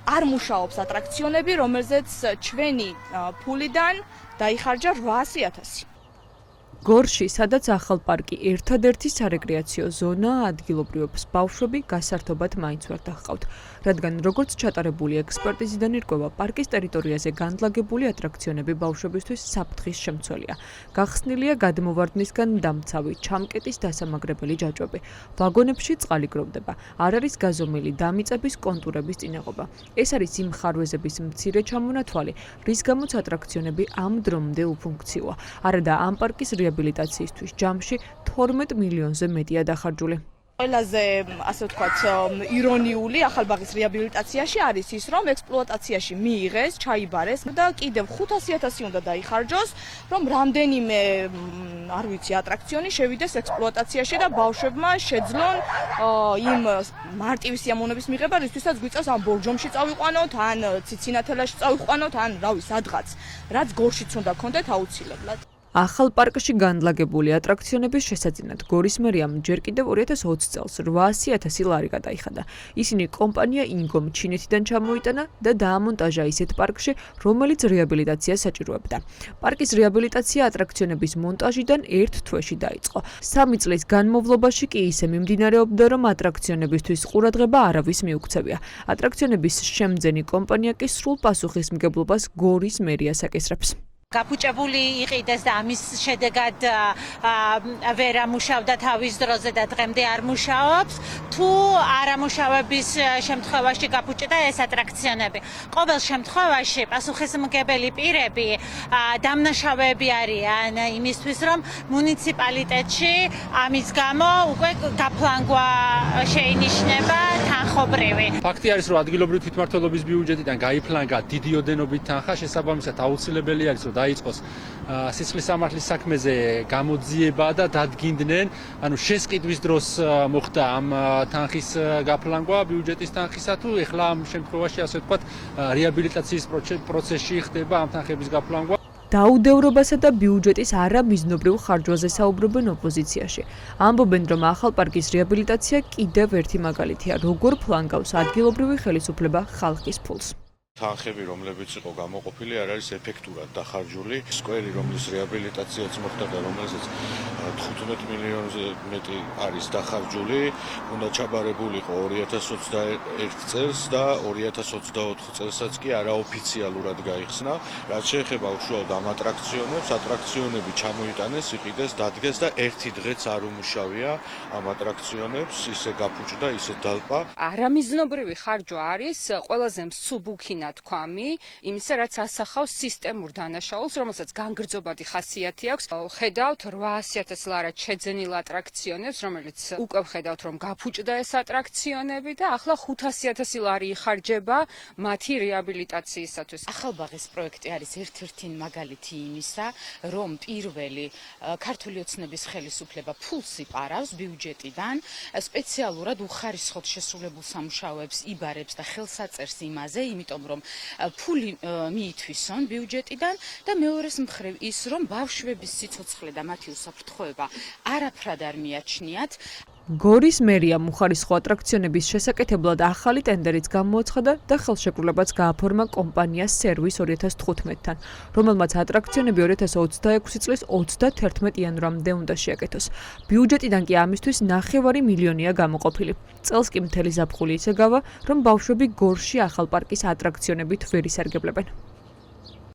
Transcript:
არ მუშაობს ატრაქციონები, რომელზეც ჩვენი ფულიდან დაიხარჯა 800.000. გორში, სადაც ახალ პარკი ერთადერთი სარეკრეაციო ზონაა, ადგილობრივებს ბავშვები გასართობად მაინც ვერ დაჰყავთ, რადგან როგორც ჩატარებული ექსპერტიზიდან ირკვევა, პარკის ტერიტორიაზე განლაგებული ატრაქციონები ბავშვებისთვის საფრთხის შემცველია. გახსნილია გადმოვარდნისგან დამცავი, ჩამკეტის დასამაგრებელი ჯაჭვები. ვაგონებში წყალი გროვდება, არ არის გაზომილი დამიწების კონტურების წინაღობა. ეს არის იმ ხარვეზების მცირე ჩამონათვალი, რის გამოც ატრაქციონები ამ დრომდე უფუნქციოა. არადა ამ პარკის რეაბილიტაციისთვის ჯამში 12 მილიონზე მეტია დახარჯული. ყველაზე, ასე ვთქვათ, ირონიული ახალბაღის რეაბილიტაციაში არის ის, რომ ექსპლუატაციაში მიიღეს, ჩაიბარეს და კიდევ 500.000 უნდა დაიხარჯოს, რომ რამდენიმე, არ ვიცი, ატრაქციონი შევიდეს ექსპლუატაციაში და ბავშვებმა შეძლონ იმ მარტივი სიამოვნების მიღება, რისთვისაც გვიწევს ამ ბორჯომში წავიყვანოთ, ან ციცინათელაში წავიყვანოთ, ან რავი, სადღაც, რაც გორშიც უნდა გქონდეთ აუცილებლად. ახალ პარკში განლაგებული ატრაქციონების შესაძინად გორის მერიამ ჯერ კიდევ 2020 წელს 800.000 ლარი გადაიხადა. ისინი კომპანია ინგომ ჩინეთიდან ჩამოიტანა და დაამონტაჟა ისეთ პარკში, რომელიც რეაბილიტაციას საჭიროებდა. პარკის რეაბილიტაცია ატრაქციონების მონტაჟიდან 1 თვეში დაიწყო. 3 წლის განმავლობაში კი ისე მიმდინარეობდა, რომ ატრაქციონებისთვის ყურადღება არავის მიუქცევია. ატრაქციონების შემძენი კომპანია კი სრულ პასუხისმგებლობას გორის მერიას აკისრებს. გაფუჭებული იყიდეს და ამის შედეგად ვერ ამუშავდა თავის დროზე და დღემდე არ მუშაობს. თუ არამუშავების შემთხვევაში გაფუჭდა ეს ატრაქციონები. ყოველ შემთხვევაში პასუხისმგებელი პირები დამნაშავეები არიან იმისთვის, რომ მუნიციპალიტეტში ამის გამო უკვე გაფლანგვა შეინიშნება თანხობრივი. ფაქტი არის, რომ ადგილობრივი თვითმმართველობის ბიუჯეტიდან გაიფლანგა დიდი ოდენობით თანხა, შესაბამისად აუცილებელი არის, რომ დაიწყოს სისხლის სამართლის საქმეზე გამოძიება და დადგინდნენ, ანუ შესყიდვის დროს მოხდა ამ თანხის გაფლანგვა ბიუჯეტის თანხისა, თუ ეხლა ამ შემთხვევაში ასე ვთქვათ რეაბილიტაციის პროცესში ხდება ამ თანხების გაფლანგვა. დაუდევრობასა და ბიუჯეტის არამიზნობრივ ხარჯვაზე საუბრობენ ოპოზიციაში. ამბობენ, რომ ახალ პარკის რეაბილიტაცია კიდევ ერთი მაგალითია, როგორ ფლანგავს ადგილობრივი ხელისუფლება ხალხის ფულს. თანხები, რომლებიც იყო გამოყოფილი, არ არის ეფექტურად დახარჯული. სკვერი, რომლის რეაბილიტაციაც მოხდა და რომელზეც 15 მილიონზე მეტი არის დახარჯული, უნდა ჩაბარებულიყო 2021 წელს და 2024 წელსაც კი არაოფიციალურად გაიხსნა. რაც შეეხება უშუალოდ ამ ატრაქციონებს, ატრაქციონები ჩამოიტანეს, იყიდეს, დადგეს და ერთი დღეც არ უმუშავია ამ ატრაქციონებს, ისე გაფუჭდა, ისე დალპა. არამიზნობრივი ხარჯვა არის ყველაზე მსუბუქი თქვამი, იმისა, რაც ასახავს სისტემურ დანაშაულს, რომელსაც განგრძობადი ხასიათი აქვს. ხედავთ 800.000 ლარად შეძენილ ატრაქციონებს, რომელიც უკვე ხედავთ, რომ გაფუჭდა ეს ატრაქციონები და ახლა 500.000 ლარი იხარჯება მათი რეაბილიტაციისათვის. ახალბაღის პროექტი არის ერთ-ერთი მაგალითი იმისა, რომ პირველი ქართული ოცნების ხელისუფლება ფულს იპარავს ბიუჯეტიდან, სპეციალურად უხარისხოდ შესრულებულ სამუშაოებს იბარებს და ხელს აწერს იმაზე, იმიტომ რომ ფული მიითვისონ ბიუჯეტიდან და მეორეს მხრივ ის, რომ ბავშვების სიცოცხლე და მათი უსაფრთხოება არაფრად არ მიაჩნიათ. გორის მერიამ უხარისხო ატრაქციონების შესაკეთებლად ახალი ტენდერიც გამოაცხადა და ხელშეკრულებაც გააფორმა კომპანია სერვის 2015-თან, რომელმაც ატრაქციონები 2026 წლის 31 იანვრამდე უნდა შეაკეთოს. ბიუჯეტიდან კი ამისთვის 9 მილიონია გამოყოფილი. წელს კი მთელი ზაფხული ისე გავა, რომ ბავშვები გორში ახალ პარკის ატრაქციონებით ვერ ისარგებლებენ.